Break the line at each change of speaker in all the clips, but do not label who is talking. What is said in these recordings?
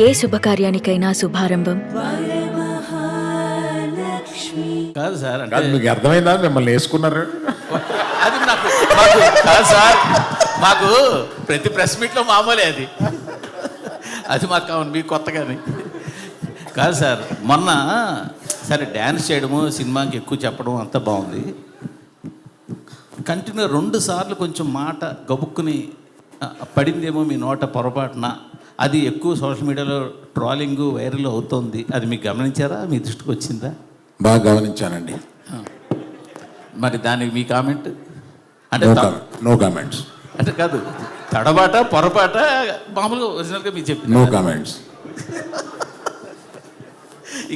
ఏ శుభకార్యానికైనా శుభారంభం.
కాదు సార్, అంటే
కాదు, మీకు అర్థమైందా మిమ్మల్ని వేసుకున్నారు?
అది మాకు కాదు సార్, మాకు ప్రతి ప్రెస్ మీట్లో మామూలే అది. అది మాకు కావాలి, మీకు కొత్తగాని కాదు సార్. మొన్న సరే డ్యాన్స్ చేయడము, సినిమాకి ఎక్కువ చెప్పడం అంతా బాగుంది. కంటిన్యూ 2 సార్లు కొంచెం మాట గబుక్కుని పడిందేమో మీ నోట పొరపాటున. అది ఎక్కువ సోషల్ మీడియాలో ట్రోలింగ్ వైరల్ అవుతోంది. అది మీకు గమనించారా? మీ దృష్టికి వచ్చిందా?
బాగా గమనించానండి.
మరి దానికి మీ కామెంట్? అంటే
నో కామెంట్స్.
అంటే కాదు, తడబాట పొరపాట మామూలుగా ఒరిజినల్గా మీరు చెప్పి
నో కామెంట్స్.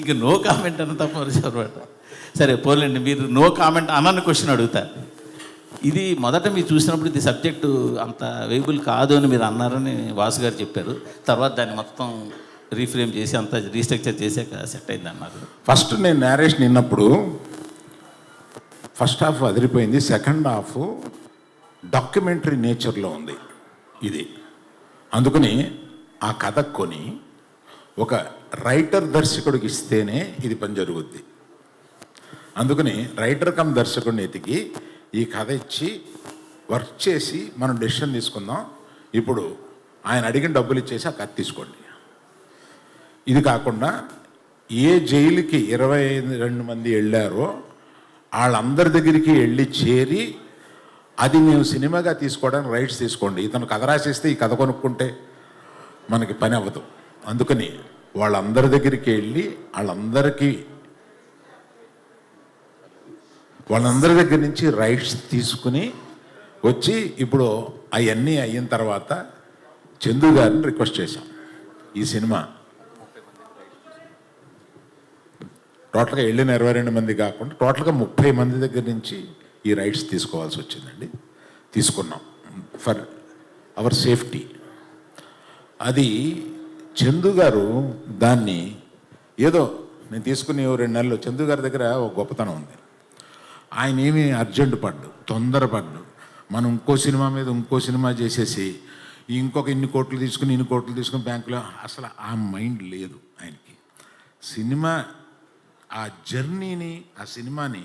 ఇంక నో కామెంట్ అన్న తప్ప పొరపాట. సరే పోలేండి, మీరు నో కామెంట్ అన్న క్వశ్చన్ అడుగుతా. ఇది మొదట మీరు చూసినప్పుడు ఇది సబ్జెక్టు అంత వేయబుల్ కాదు అని మీరు అన్నారని వాసు గారు చెప్పారు. తర్వాత దాన్ని మొత్తం రీఫ్రేమ్ చేసి అంత రీస్ట్రక్చర్ చేసాక సెట్ అయింది అన్నారు.
ఫస్ట్ నేను నేరేషన్ విన్నప్పుడు ఫస్ట్ హాఫ్ అదిరిపోయింది, సెకండ్ హాఫ్ డాక్యుమెంటరీ నేచర్లో ఉంది ఇది. అందుకని ఆ కథ కొని ఒక రైటర్ దర్శకుడికి ఇస్తేనే ఇది పని జరుగుద్ది. అందుకని రైటర్ కమ్ దర్శకుడిని ఎతికి ఈ కథ ఇచ్చి వర్క్ చేసి మనం డెసిషన్ తీసుకుందాం. ఇప్పుడు ఆయన అడిగిన డబ్బులు ఇచ్చేసి ఆ కథ తీసుకోండి. ఇది కాకుండా ఏ జైలుకి 22 మంది వెళ్ళారో వాళ్ళందరి దగ్గరికి వెళ్ళి చేరి అది మేము సినిమాగా తీసుకోవడానికి రైట్స్ తీసుకోండి. ఇతను కథ రాసేస్తే ఈ కథ కొనుక్కుంటే మనకి పని అవ్వదు. అందుకని వాళ్ళందరి దగ్గరికి వెళ్ళి వాళ్ళందరి దగ్గర నుంచి రైట్స్ తీసుకుని వచ్చి ఇప్పుడు అవన్నీ అయిన తర్వాత చందు గారిని రిక్వెస్ట్ చేశాం. ఈ సినిమా టోటల్గా వెళ్ళిన 22 మంది కాకుండా టోటల్గా 30 మంది దగ్గర నుంచి ఈ రైట్స్ తీసుకోవాల్సి వచ్చిందండి. తీసుకున్నాం ఫర్ అవర్ సేఫ్టీ. అది చందు గారు దాన్ని ఏదో నేను తీసుకుని 2 నెలలు చందు గారి దగ్గర ఒక గొప్పతనం ఉంది. ఆయన ఏమీ అర్జెంట్ పడ్డు, తొందరపడ్డు. మనం ఇంకో సినిమా మీద ఇంకో సినిమా చేసేసి ఇంకొక ఇన్ని కోట్లు తీసుకుని బ్యాంకులో అసలు ఆ మైండ్ లేదు ఆయనకి. సినిమా ఆ జర్నీని, ఆ సినిమాని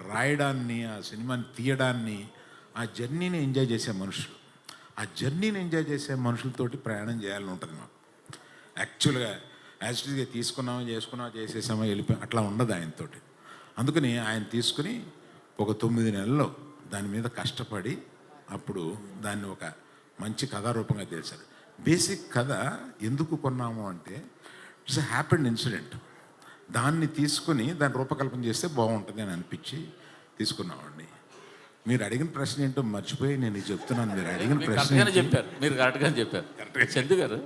రాయడాన్ని, ఆ సినిమాని తీయడాన్ని, ఆ జర్నీని ఎంజాయ్ చేసే మనుషులు. ఆ జర్నీని ఎంజాయ్ చేసే మనుషులతోటి ప్రయాణం చేయాలని ఉంటుంది మాకు. యాక్చువల్గా యాక్చువల్గా చేసుకున్నామా చేసేసామా వెళ్ళిపోయి అట్లా ఉండదు ఆయనతోటి. అందుకని ఆయన తీసుకుని ఒక 9 నెలల్లో దాని మీద కష్టపడి అప్పుడు దాన్ని ఒక మంచి కథారూపంగా తెలిసారు. బేసిక్ కథ ఎందుకు కొన్నాము అంటే ఇట్స్ ఎ హ్యాపెండ్ ఇన్సిడెంట్. దాన్ని తీసుకుని దాన్ని రూపకల్పన చేస్తే బాగుంటుంది అని అనిపించి తీసుకున్నామండి. మీరు అడిగిన ప్రశ్న ఏంటో మర్చిపోయి నేను చెప్తున్నాను. మీరు అడిగిన ప్రశ్న
చెప్పారు, మీరు కరెక్ట్గా చెప్పారు చందు గారు.